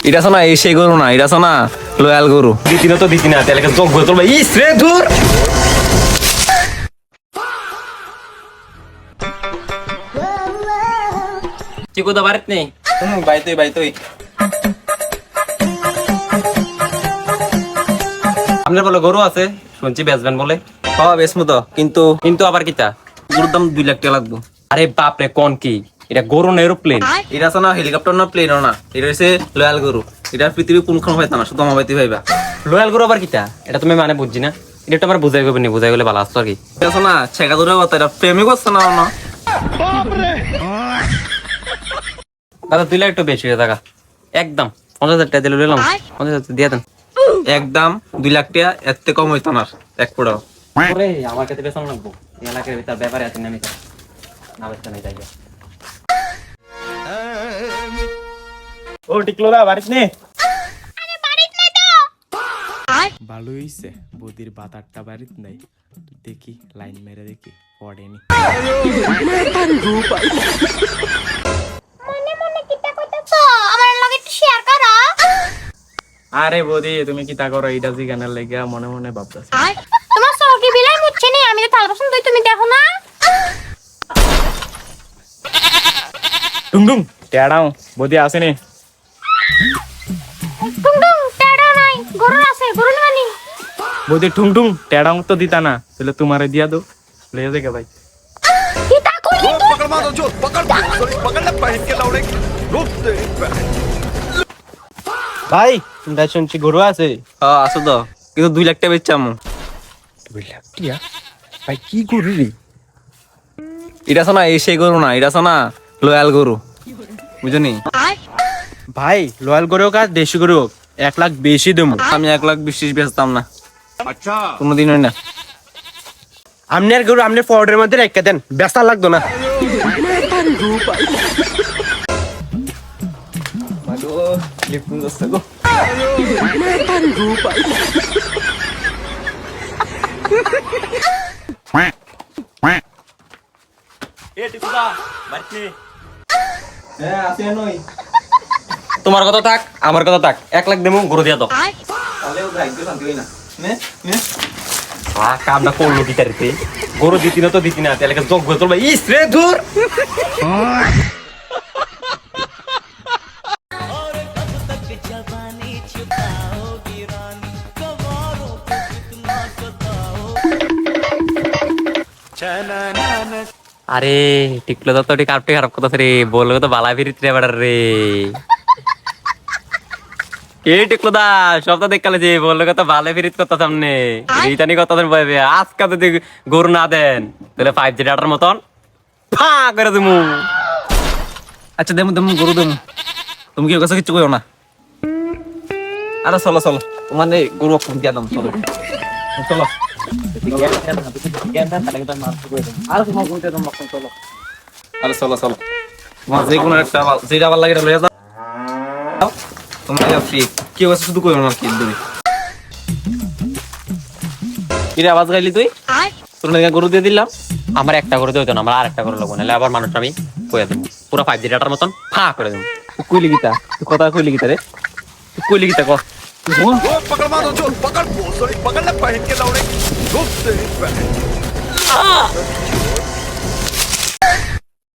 এটা শোনা এই সেই গরু না, এটা শোনা লয়াল গরু। দিতি না তো দিতি না, তাহলে যোগ্য তোর ভাই ইস রে ধুর। চিকু তো বাড়িতে নেই। বাইতই বাইতই। আপনার বলে গরু আছে, শুনছি বেচবেন বলে। হ্যাঁ বেসমু তো, কিন্তু কিন্তু আবার কিতা? গরুর দাম 2 লাখ টাকা লাগবো। আরে বাপ রে, কোন কি এটা? গরু না এরোপ্লেন? এটা শোনা হেলিকপ্টার না প্লেনও না, এটা হচ্ছে লয়াল গরু। এটা পৃথিবী কোনখানে পাইতা না, শুধু আমার বাইতে পাইবা। লয়াল গরু আবার কিতা? এটা তুমি মানে বুঝছি না, এটা একটু আমার বুঝাই করবেন, বুঝাই গেলে ভালো আসতো আর কি। এটা শোনা ছেকা দূরে কথা, এটা প্রেমই করছে না না। দাদা 2 লাখ একটু বেশি হয়ে থাকা, একদম 50,000 টাকা দিলে নিলাম। 50,000 দিয়ে দেন। একদম 2 লাখ টাকা, এর থেকে কম হইতো না এক ফুটাও। ওরে আমার কাছে বেতন লাগবো, এই এলাকার ভিতর ব্যাপারে আছেন আমি না বেতন নাই যাই। ও টিকলো না বাড়িতে নে। ভালো হইছে বদির বাতারটা বাড়িত নাই, দেখি লাইন মেরে দেখি পড়েনি। আরে বদি তুমি কি তা করো, এটা জিগানের লেগে মনে মনে ভাবতাছি। তোমার সরকি বিলাই মুচ্ছে নি, আমি তো থাল বাসন ধুই, তুমি দেখো না? টুংটুং টেড়াও বদি আসেনি। টুংটুং টেড়া নাই, গরু আছে, গরু নানি। বদি টুংটুং টেড়াও তো দিতা না, তাহলে তোমারে দিয়া দো, ले देगा भाई। কি তা কইলি তুই? पकड़ मारो जो पकड़ पकड़ ले पहन के लौड़े रुक दे ভাই শুনতে শুনছি গরু আছে। হ্যাঁ আছে তো, কিন্তু 2 লাখ টাকা বেচামু। 2 লাখ টিয়া ভাই কি করবি? এটা শোনা এই সেই গরু না, এটা শোনা লয়াল গরু, বুঝনি? ভাই লয়াল গরু হোক আর দেশি গরু হোক 1 লাখ বেশি দেবো। আমি 1 লাখ 20 বেচতাম না, আচ্ছা কোনোদিন হয় না। আপনার গরু আপনার ফর্ডের মধ্যে রেখে দেন, বেচা লাগতো না। হ্যাঁ আছে নই। তোমার কথা থাক, আমার কথা থাক, 1 লাখ দেবো, গরু দিয়া দাও। তাহলেও ভাগ্য শান্তি হই না। নে নে কামটা করলো কি তারিতে? গরু দিতি না তো দিতি না, তাহলে যোগ্য তোর ভাই ইস রে ধুর। আরে টিকলো তো ঠিক আপনি খারাপ কথা রে, বলবো তো বালা ফিরিত রে বাড়ার রে। কে টিকলো দা সব তো দেখালে যে বললো কত ভালো ফিরিত কথা সামনে এইটানি কথা বলবে। আজকে যদি গরু না দেন তাহলে 5G ডাটার মতন ফা করে দিমু। আচ্ছা দেমু দেমু গরু দেমু, তুমি কি ওর কাছে কিছু কইও না। আরে চলো চলো, তোমার এই গরু কম দিয়া দাম, চলো চলো। আরে চলো চলো, তোমার যে কোনো একটা যেটা ভালো লাগে এটা লইয়া যাও। তোমার ফ্রি কি হচ্ছে শুধু কইও না কি তুমি। কি রে আওয়াজ গাইলি তুই? তোর নাকি গরু দিয়ে দিলাম। আমার একটা করে দিও না, আমার আর একটা করে লাগবো, নাহলে আবার মানুষ আমি কইয়া দেবো পুরো 5G ডাটার মতন ফা করে দেবো। তুই কইলি গীতা, তুই কথা কইলি গীতা রে, তুই কইলি গীতা কর। पकड़ मारो जो पकड़ ले पहन के लौड़े रुक दे